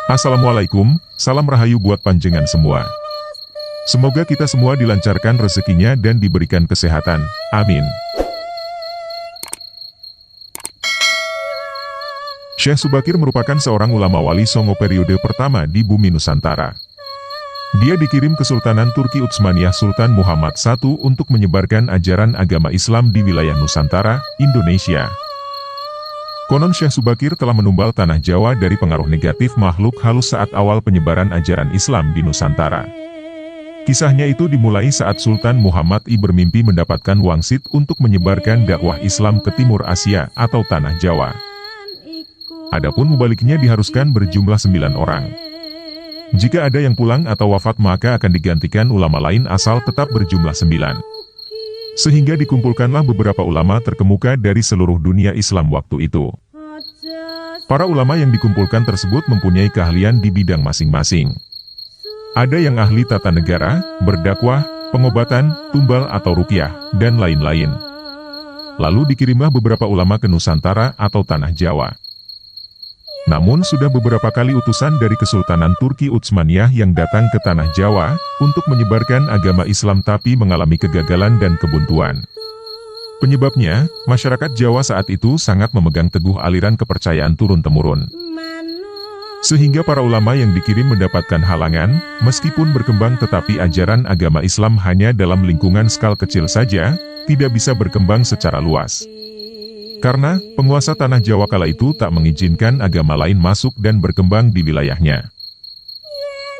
Assalamualaikum, salam rahayu buat panjenengan semua. Semoga kita semua dilancarkan rezekinya dan diberikan kesehatan. Amin. Syekh Subakir merupakan seorang ulama wali Songo periode pertama di bumi Nusantara. Dia dikirim ke Sultanan Turki Utsmaniyah Sultan Muhammad I untuk menyebarkan ajaran agama Islam di wilayah Nusantara, Indonesia. Konon Syekh Subakir telah menumbal tanah Jawa dari pengaruh negatif makhluk halus saat awal penyebaran ajaran Islam di Nusantara. Kisahnya itu dimulai saat Sultan Muhammad I bermimpi mendapatkan wangsit untuk menyebarkan dakwah Islam ke Timur Asia atau tanah Jawa. Adapun mubaliknya diharuskan berjumlah 9 orang. Jika ada yang pulang atau wafat maka akan digantikan ulama lain asal tetap berjumlah 9. Sehingga dikumpulkanlah beberapa ulama terkemuka dari seluruh dunia Islam waktu itu. Para ulama yang dikumpulkan tersebut mempunyai keahlian di bidang masing-masing. Ada yang ahli tata negara, berdakwah, pengobatan, tumbal atau ruqyah, dan lain-lain. Lalu dikirimlah beberapa ulama ke Nusantara atau tanah Jawa. Namun sudah beberapa kali utusan dari Kesultanan Turki Utsmaniyah yang datang ke tanah Jawa untuk menyebarkan agama Islam tapi mengalami kegagalan dan kebuntuan. Penyebabnya, masyarakat Jawa saat itu sangat memegang teguh aliran kepercayaan turun-temurun. Sehingga para ulama yang dikirim mendapatkan halangan, meskipun berkembang tetapi ajaran agama Islam hanya dalam lingkungan skala kecil saja, tidak bisa berkembang secara luas. Karena, penguasa tanah Jawa kala itu tak mengizinkan agama lain masuk dan berkembang di wilayahnya.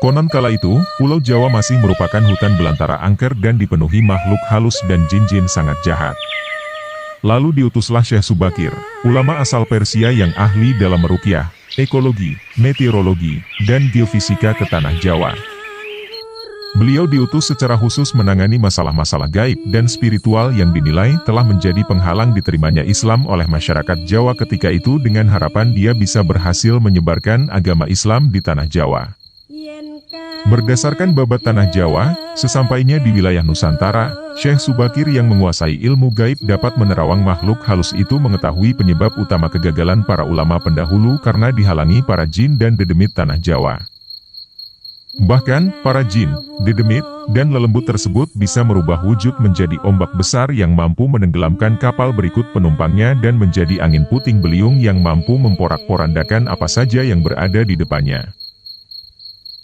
Konon kala itu, Pulau Jawa masih merupakan hutan belantara angker dan dipenuhi makhluk halus dan jin-jin sangat jahat. Lalu diutuslah Syekh Subakir, ulama asal Persia yang ahli dalam meruqyah, ekologi, meteorologi, dan geofisika ke tanah Jawa. Beliau diutus secara khusus menangani masalah-masalah gaib dan spiritual yang dinilai telah menjadi penghalang diterimanya Islam oleh masyarakat Jawa ketika itu dengan harapan dia bisa berhasil menyebarkan agama Islam di tanah Jawa. Berdasarkan babat tanah Jawa, sesampainya di wilayah Nusantara, Syekh Subakir yang menguasai ilmu gaib dapat menerawang makhluk halus itu mengetahui penyebab utama kegagalan para ulama pendahulu karena dihalangi para jin dan dedemit tanah Jawa. Bahkan, para jin, dedemit, dan lelembut tersebut bisa merubah wujud menjadi ombak besar yang mampu menenggelamkan kapal berikut penumpangnya dan menjadi angin puting beliung yang mampu memporak-porandakan apa saja yang berada di depannya.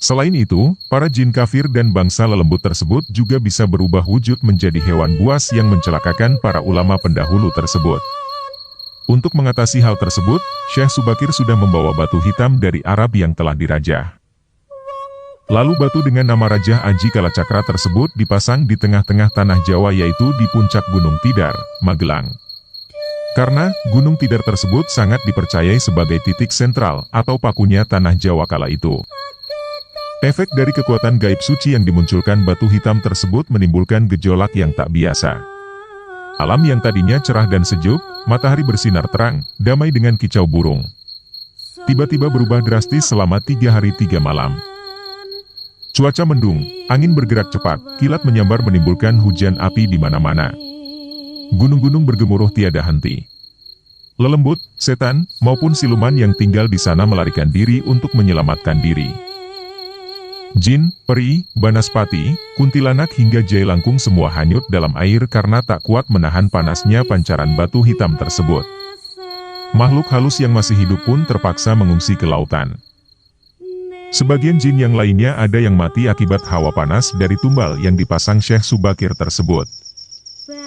Selain itu, para jin kafir dan bangsa lelembut tersebut juga bisa berubah wujud menjadi hewan buas yang mencelakakan para ulama pendahulu tersebut. Untuk mengatasi hal tersebut, Syekh Subakir sudah membawa batu hitam dari Arab yang telah dirajah. Lalu batu dengan nama Rajah Aji Kalacakra tersebut dipasang di tengah-tengah tanah Jawa yaitu di puncak Gunung Tidar, Magelang. Karena, Gunung Tidar tersebut sangat dipercayai sebagai titik sentral atau pakunya tanah Jawa kala itu. Efek dari kekuatan gaib suci yang dimunculkan batu hitam tersebut menimbulkan gejolak yang tak biasa. Alam yang tadinya cerah dan sejuk, matahari bersinar terang, damai dengan kicau burung. Tiba-tiba berubah drastis selama 3 hari 3 malam. Cuaca mendung, angin bergerak cepat, kilat menyambar menimbulkan hujan api di mana-mana. Gunung-gunung bergemuruh tiada henti. Lelembut, setan, maupun siluman yang tinggal di sana melarikan diri untuk menyelamatkan diri. Jin, peri, banaspati, kuntilanak hingga jai langkung semua hanyut dalam air karena tak kuat menahan panasnya pancaran batu hitam tersebut. Makhluk halus yang masih hidup pun terpaksa mengungsi ke lautan. Sebagian jin yang lainnya ada yang mati akibat hawa panas dari tumbal yang dipasang Syekh Subakir tersebut.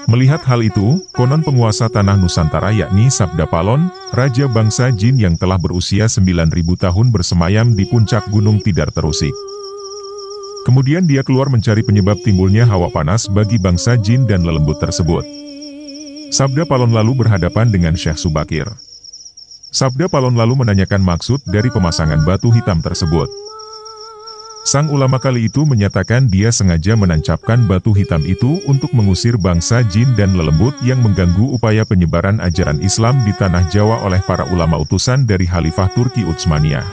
Melihat hal itu, konon penguasa tanah Nusantara yakni Sabda Palon, raja bangsa jin yang telah berusia 9.000 tahun bersemayam di puncak Gunung Tidar terusik. Kemudian dia keluar mencari penyebab timbulnya hawa panas bagi bangsa jin dan lelembut tersebut. Sabda Palon lalu berhadapan dengan Syekh Subakir. Sabda Palon lalu menanyakan maksud dari pemasangan batu hitam tersebut. Sang ulama kali itu menyatakan dia sengaja menancapkan batu hitam itu untuk mengusir bangsa jin dan lelembut yang mengganggu upaya penyebaran ajaran Islam di tanah Jawa oleh para ulama utusan dari Khalifah Turki Utsmaniyah.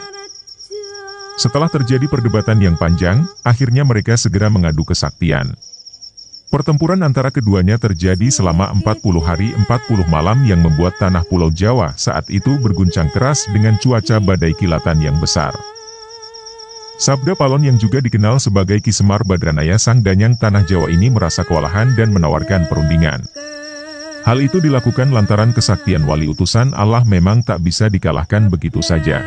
Setelah terjadi perdebatan yang panjang, akhirnya mereka segera mengadu kesaktian. Pertempuran antara keduanya terjadi selama 40 hari 40 malam yang membuat tanah Pulau Jawa saat itu berguncang keras dengan cuaca badai kilatan yang besar. Sabda Palon yang juga dikenal sebagai Ki Semar Badranaya Sang Danyang Tanah Jawa ini merasa kewalahan dan menawarkan perundingan. Hal itu dilakukan lantaran kesaktian wali utusan Allah memang tak bisa dikalahkan begitu saja.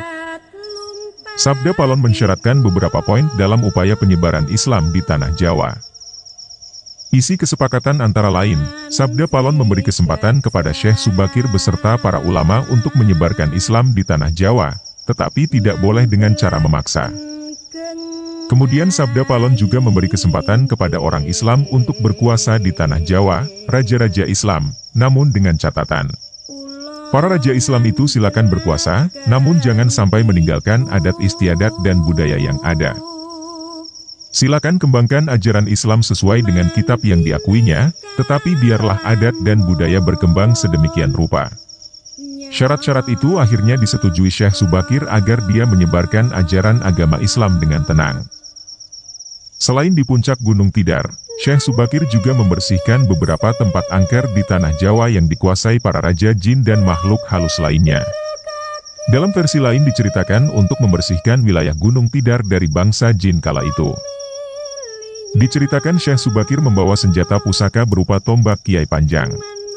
Sabda Palon mensyaratkan beberapa poin dalam upaya penyebaran Islam di Tanah Jawa. Isi kesepakatan antara lain, Sabda Palon memberi kesempatan kepada Syekh Subakir beserta para ulama untuk menyebarkan Islam di Tanah Jawa, tetapi tidak boleh dengan cara memaksa. Kemudian Sabda Palon juga memberi kesempatan kepada orang Islam untuk berkuasa di Tanah Jawa, raja-raja Islam, namun dengan catatan. Para raja Islam itu silakan berkuasa, namun jangan sampai meninggalkan adat istiadat dan budaya yang ada. Silakan kembangkan ajaran Islam sesuai dengan kitab yang diakuinya, tetapi biarlah adat dan budaya berkembang sedemikian rupa. Syarat-syarat itu akhirnya disetujui Syekh Subakir agar dia menyebarkan ajaran agama Islam dengan tenang. Selain di puncak Gunung Tidar, Syekh Subakir juga membersihkan beberapa tempat angker di Tanah Jawa yang dikuasai para raja jin dan makhluk halus lainnya. Dalam versi lain diceritakan untuk membersihkan wilayah Gunung Tidar dari bangsa jin kala itu. Diceritakan Syekh Subakir membawa senjata pusaka berupa tombak Kiai Panjang.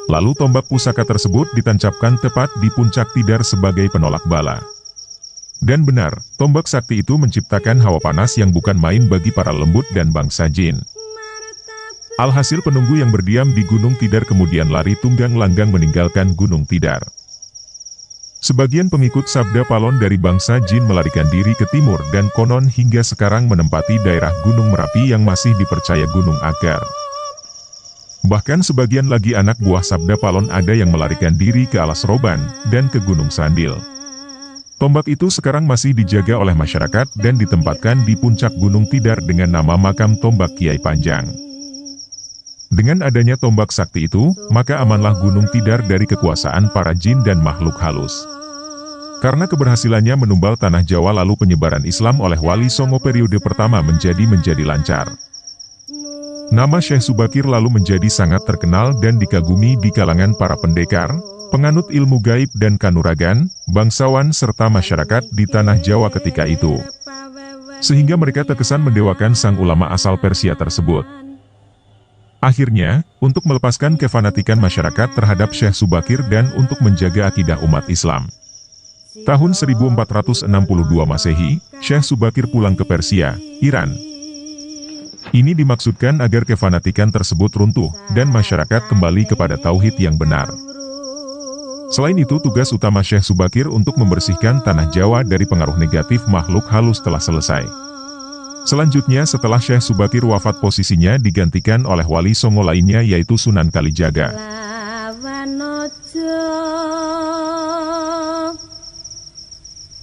Lalu tombak pusaka tersebut ditancapkan tepat di puncak Tidar sebagai penolak bala. Dan benar, tombak sakti itu menciptakan hawa panas yang bukan main bagi para lembut dan bangsa jin. Alhasil penunggu yang berdiam di Gunung Tidar kemudian lari tunggang langgang meninggalkan Gunung Tidar. Sebagian pengikut Sabda Palon dari bangsa jin melarikan diri ke timur dan konon hingga sekarang menempati daerah Gunung Merapi yang masih dipercaya Gunung Agar. Bahkan sebagian lagi anak buah Sabda Palon ada yang melarikan diri ke Alas Roban dan ke Gunung Sandil. Tombak itu sekarang masih dijaga oleh masyarakat dan ditempatkan di puncak Gunung Tidar dengan nama makam Tombak Kiai Panjang. Dengan adanya tombak sakti itu, maka amanlah Gunung Tidar dari kekuasaan para jin dan makhluk halus. Karena keberhasilannya menumbal Tanah Jawa lalu penyebaran Islam oleh Wali Songo periode pertama menjadi lancar. Nama Syekh Subakir lalu menjadi sangat terkenal dan dikagumi di kalangan para pendekar, penganut ilmu gaib dan kanuragan, bangsawan serta masyarakat di Tanah Jawa ketika itu. Sehingga mereka terkesan mendewakan sang ulama asal Persia tersebut. Akhirnya, untuk melepaskan kefanatikan masyarakat terhadap Syekh Subakir dan untuk menjaga akidah umat Islam. Tahun 1462 Masehi, Syekh Subakir pulang ke Persia, Iran. Ini dimaksudkan agar kefanatikan tersebut runtuh dan masyarakat kembali kepada tauhid yang benar. Selain itu, tugas utama Syekh Subakir untuk membersihkan Tanah Jawa dari pengaruh negatif makhluk halus telah selesai. Selanjutnya setelah Syekh Subakir wafat posisinya digantikan oleh wali songo lainnya yaitu Sunan Kalijaga.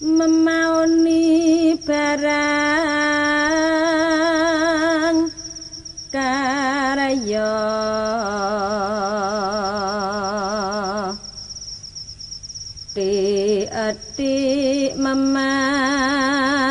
Memauni barang karya di memang